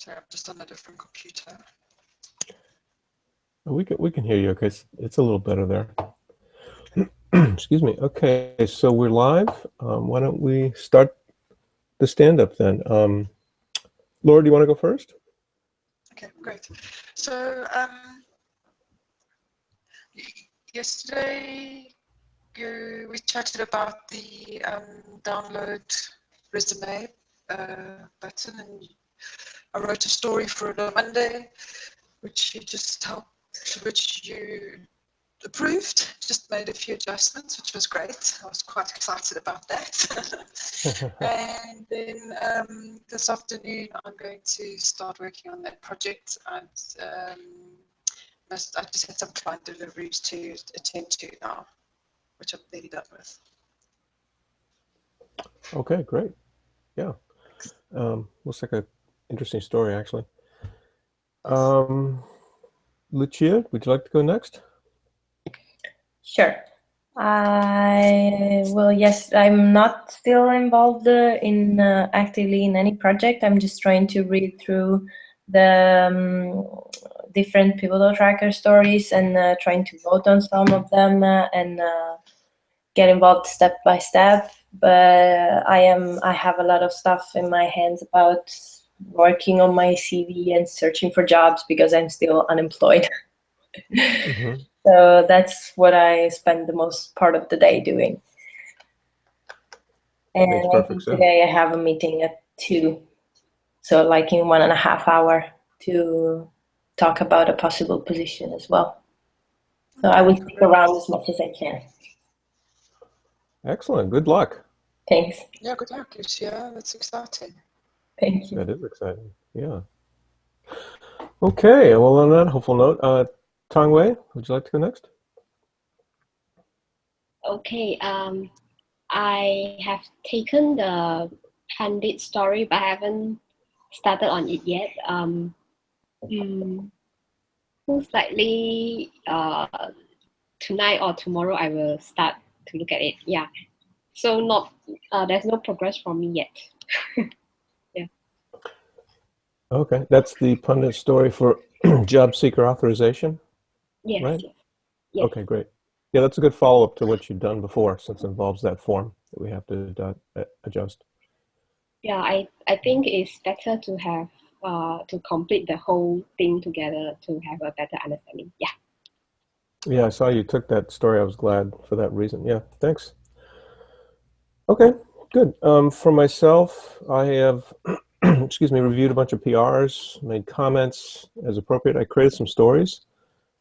Sorry, I'm just on a different computer. We can hear you. Okay, it's a little better there. Excuse me. Okay, so we're live. Why don't we start the stand-up then? Laura, do you want to go first? Okay, great. So yesterday we chatted about the download resume button, and I wrote a story for it on Monday, which you approved. Just made a few adjustments, which was great. I was quite excited about that. And then this afternoon, I'm going to start working on that project. And I just had some client deliveries to attend to now, which I'm nearly done with. Okay, great. Yeah. Looks like an interesting story, actually. Lucia, would you like to go next? Sure. Yes, I'm not still involved in actively in any project. I'm just trying to read through the different pivotal tracker stories and trying to vote on some of them and get involved step by step. But I have a lot of stuff in my hands about working on my CV and searching for jobs because I'm still unemployed. Mm-hmm. So that's what I spend the most part of the day doing. And Makes I perfect think sense. today I have a meeting at 2, so like in 1.5 hours to talk about a possible position as well. So I will stick around as much as I can. Excellent. Good luck. Thanks. Yeah, good luck. Yeah, that's exciting. Thank you. That is exciting. Yeah. Okay. Well, on that hopeful note, Tong Wei, would you like to go next? Okay, I have taken the Pandit story, but I haven't started on it yet. Most likely tonight or tomorrow I will start to look at it. Yeah. So there's no progress from me yet. Yeah. Okay. That's the pundit story for job seeker authorization, Yes. right? Yes. Yes. Okay, great. Yeah, that's a good follow-up to what you've done before, since it involves that form that we have to adjust. Yeah. I think it's better to have to complete the whole thing together to have a better understanding. Yeah. Yeah, I saw you took that story. I was glad for that reason. Yeah, thanks. Okay, good. For myself, I have, excuse me, reviewed a bunch of PRs, made comments as appropriate. I created some stories.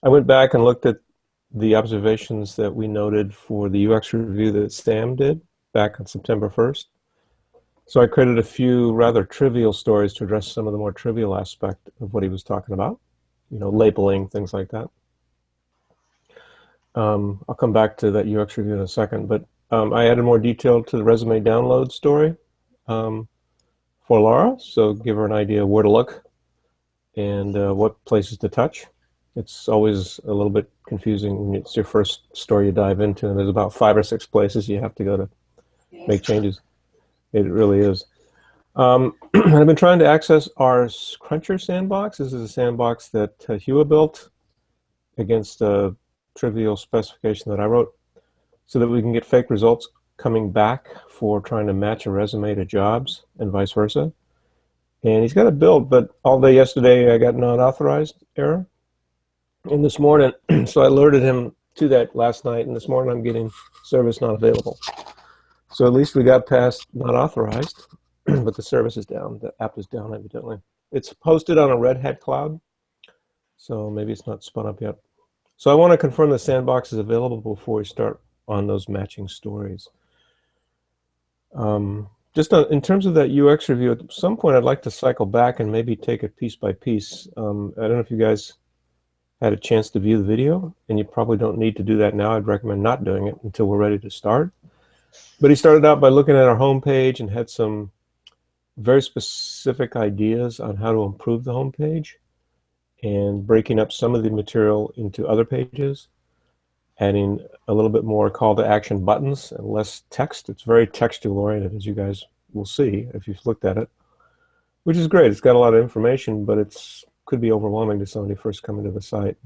I went back and looked at the observations that we noted for the UX review that Sam did back on September 1st. So I created a few rather trivial stories to address some of the more trivial aspect of what he was talking about, labeling, things like that. I'll come back to that UX review in a second, but I added more detail to the resume download story for Laura, so give her an idea where to look and what places to touch. It's always a little bit confusing when it's your first story you dive into, and there's about 5 or 6 places you have to go to make changes. It really is. I've been trying to access our Cruncher sandbox. This is a sandbox that Hua built against a trivial specification that I wrote so that we can get fake results coming back for trying to match a resume to jobs and vice versa. And he's got a build, but all day yesterday I got not authorized error. And this morning, so I alerted him to that last night, and this morning I'm getting service not available. So at least we got past not authorized, but the service is down. The app is down, evidently. It's hosted on a Red Hat cloud, so maybe it's not spun up yet. So I want to confirm the sandbox is available before we start on those matching stories. In terms of that UX review, at some point I'd like to cycle back and maybe take it piece by piece. I don't know if you guys had a chance to view the video, and you probably don't need to do that now. I'd recommend not doing it until we're ready to start. But he started out by looking at our homepage and had some very specific ideas on how to improve the homepage and breaking up some of the material into other pages, adding a little bit more call to action buttons and less text. It's very textual oriented, as you guys will see if you've looked at it. which is great. It's got a lot of information, but it's could be overwhelming to somebody first coming to the site.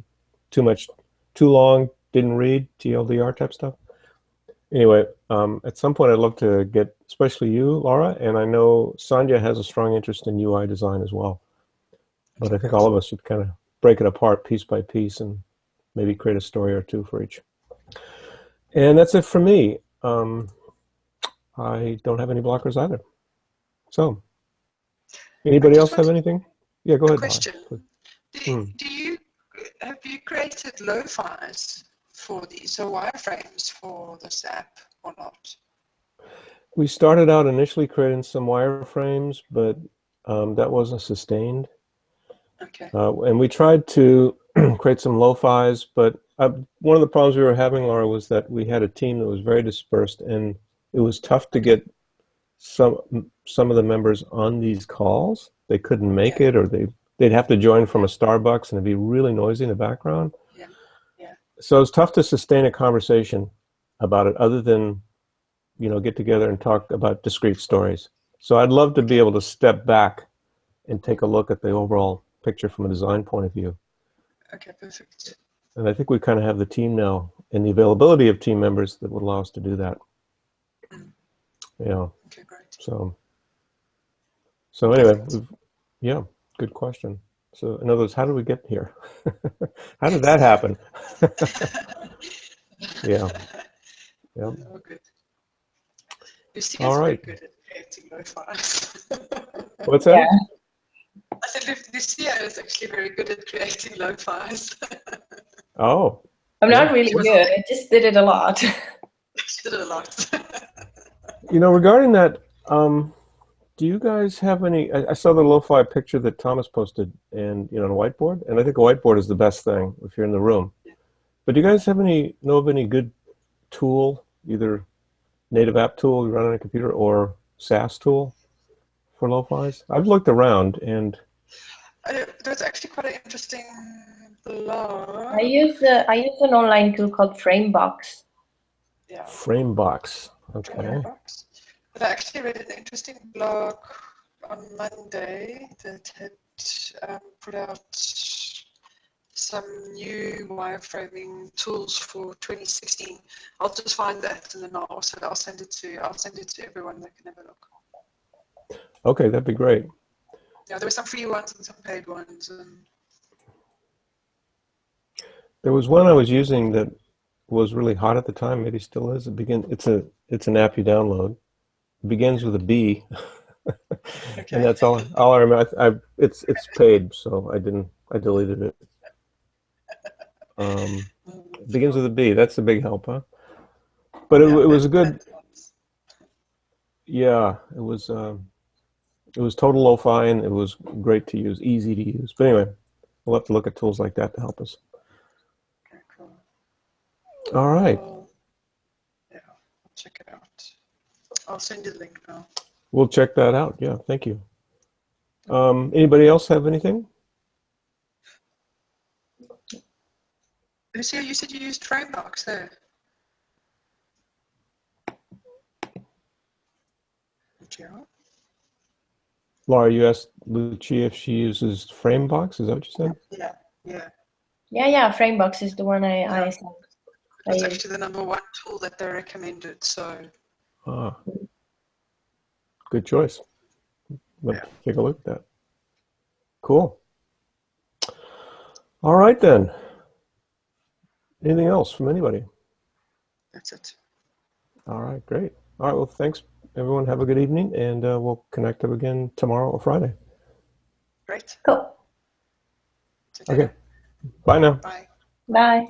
Too much, too long, didn't read, TLDR type stuff. Anyway, at some point I'd love to get, especially you, Laura, and I know Sandhya has a strong interest in UI design as well. But I think all of us should kind of break it apart piece by piece and maybe create a story or two for each. And that's it for me. I don't have any blockers either. So, anybody else have anything? Yeah, go ahead. Question. Have you created lo-fis for these or wireframes for this app or not? We started out initially creating some wireframes, but that wasn't sustained. Okay. And we tried to create some lo-fis, but one of the problems we were having, Laura, was that we had a team that was very dispersed, and it was tough to get some of the members on these calls. They couldn't make it, or they'd have to join from a Starbucks, and it'd be really noisy in the background. Yeah. So it's tough to sustain a conversation about it, other than, you know, get together and talk about discrete stories. So I'd love to be able to step back and take a look at the overall picture from a design point of view. Okay, perfect. And I think we kind of have the team now and the availability of team members that would allow us to do that. Yeah. Okay, great. So anyway, yeah, good question. So in other words, how did we get here? How did that happen? Yeah. Oh, good. Lucy All is right. very good at creating lo-fis. What's that? Yeah. I said Lucia is actually very good at creating lo-fis. Oh. I'm Yeah. not really good. I just did it a lot. She did it a lot. You know, regarding that, do you guys have any? I saw the lo-fi picture that Thomas posted, and you know, on a whiteboard, and I think a whiteboard is the best thing if you're in the room. But do you guys know of any good tool, either native app tool you run on a computer or SaaS tool for lo-fis? I've looked around, and There's actually quite an interesting blog. I use an online tool called Framebox. Yeah. Framebox. Okay. Framebox. But I actually read an interesting blog on Monday that had put out some new wireframing tools for 2016. I'll just find that and then I'll send it to everyone that can have a look. Okay, that'd be great. Yeah, there were some free ones and some paid ones. There was one I was using that was really hot at the time. Maybe still is. It's an app you download. It begins with a B, Okay. and that's all I remember. It's paid, so I deleted it. It begins with a B. That's a big help, huh? But it was a good. Yeah, it was total lo-fi, and it was great to use, easy to use. But anyway, we'll have to look at tools like that to help us. Okay, cool. All right. Yeah, I'll check it out. I'll send you the link now. We'll check that out. Yeah, thank you. Anybody else have anything? Lucia, you said you used Framebox there. Yeah. Laura, you asked Lucia if she uses Framebox. Is that what you said? Yeah. Yeah. Framebox is the one I said. It's actually the #1 tool that they recommended. So. Good choice. Let's take a look at that. Cool. All right then. Anything else from anybody? That's it. All right, great. All right, well, thanks everyone. Have a good evening, and we'll connect up again tomorrow or Friday. Great. Cool. Okay. Bye now. Bye. Bye.